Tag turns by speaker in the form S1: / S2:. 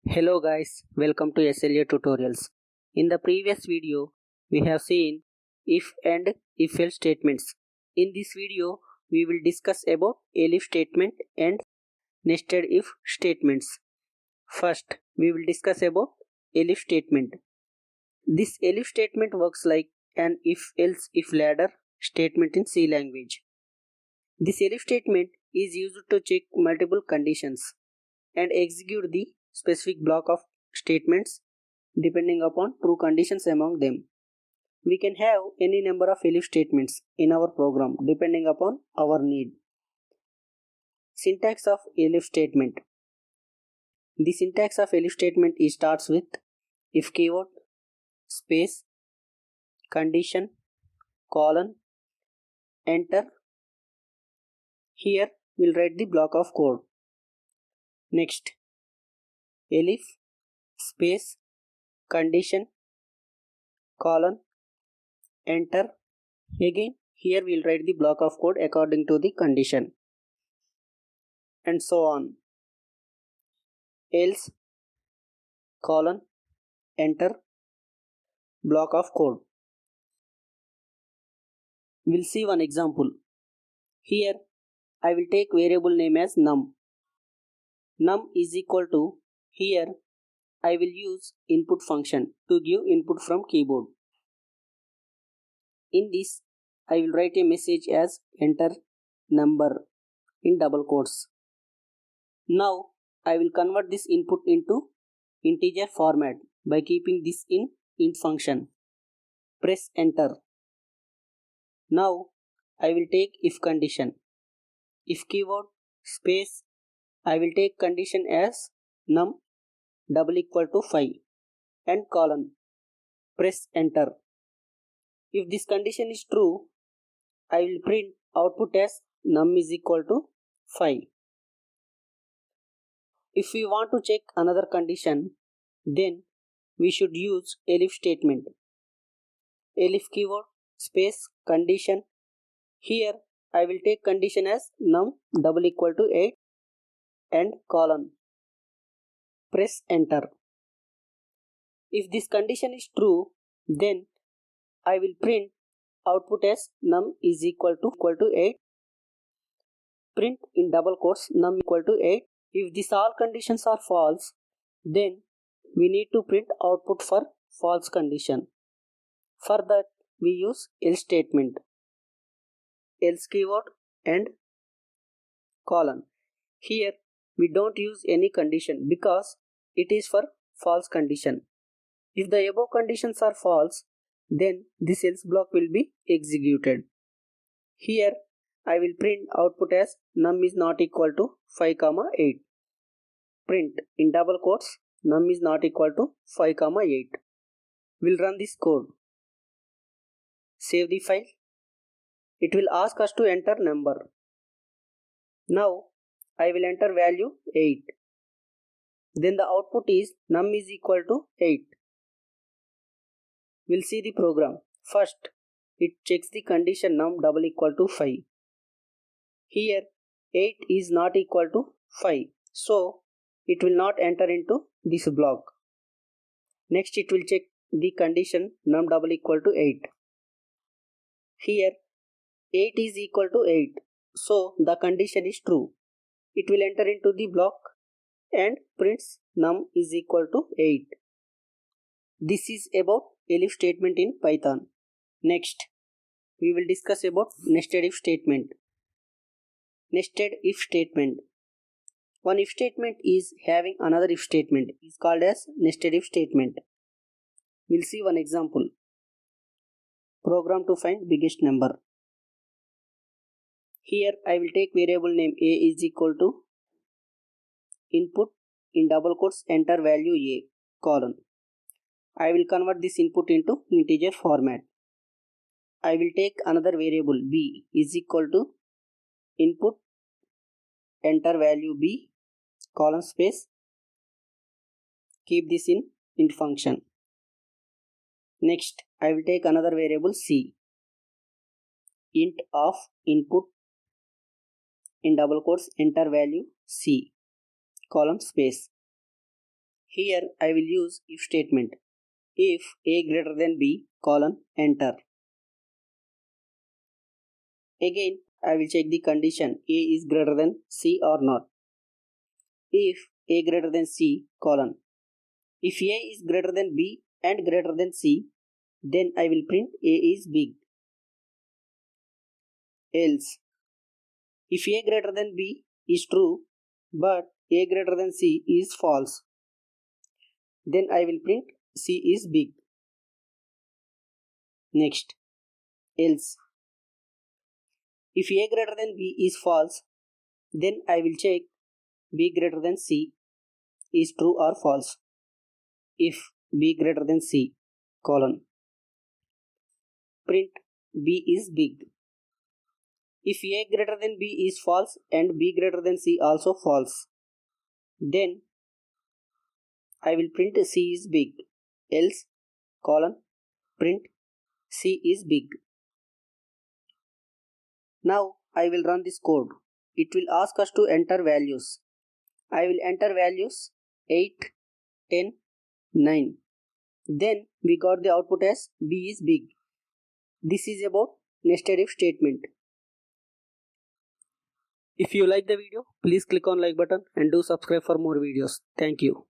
S1: Hello guys, welcome to SLA tutorials. In the previous video, we have seen if and if else statements. In this video, we will discuss about Elif statement and nested if statements. First, we will discuss about Elif statement. This Elif statement works like an if else if ladder statement in C language. This Elif statement is used to check multiple conditions and execute the specific block of statements depending upon true conditions among them. We can have any number of Elif statements in our program depending upon our need. Syntax of Elif statement. The syntax of Elif statement starts with if keyword, space, condition, colon, enter. Here we'll write the block of code. Next, Elif, space, condition, colon, enter. Again, here we'll write the block of code according to the condition. And so on. Else, colon, enter, block of code. We'll see one example. Here, I will take variable name as num. Num is equal to, here, I will use input function to give input from keyboard. In this, I will write a message as enter number in double quotes. Now, I will convert this input into integer format by keeping this in int function. Press enter. Now, I will take if condition. If keyword, space, I will take condition as num double equal to 5 and colon. Press enter. If this condition is true, I will print output as num is equal to 5. If we want to check another condition, then we should use Elif statement. Elif keyword, space, condition. Here I will take condition as num double equal to 8 and colon. Press enter. If this condition is true, then I will print output as num is equal to 8. Print in double quotes num equal to 8. If these all conditions are false, then we need to print output for false condition. For that, we use else statement. Else keyword and colon. Here we don't use any condition because it is for false condition. If the above conditions are false, then this else block will be executed. Here I will print output as num is not equal to 5, 8. Print in double quotes num is not equal to 5, 8. We'll run this code. Save the file. It will ask us to enter number. Now I will enter value 8. Then the output is num is equal to 8. We'll see the program. First, it checks the condition num double equal to 5. Here 8 is not equal to 5. So it will not enter into this block. Next it will check the condition num double equal to 8. Here 8 is equal to 8. So the condition is true. It will enter into the block and prints num is equal to 8. This is about Elif statement in Python. Next, we will discuss about nested if statement. Nested if statement. One if statement is having another if statement is called as nested if statement. We'll see one example. Program to find biggest number. Here I will take variable name a is equal to input in double quotes enter value a colon. I will convert this input into integer format. I will take another variable b is equal to input enter value b colon space. Keep this in int function. Next I will take another variable c int of input in double quotes enter value c colon space. Here I will use if statement. If a greater than b, colon, enter. Again, I will check the condition a is greater than c or not. If a greater than c, colon. If a is greater than b and greater than c, then I will print a is big. Else, if a greater than b is true, but a greater than c is false, then I will print c is big. Next, else, if a greater than b is false, then I will check b greater than c is true or false. If b greater than c, colon, print b is big. If a greater than b is false and b greater than c also false, then I will print c is big. Else, colon, print c is big. Now I will run this code. It will ask us to enter values. I will enter values 8, 10, 9. Then we got the output as b is big. This is about nested if statement. If you like the video, please click on like button and do subscribe for more videos. Thank you.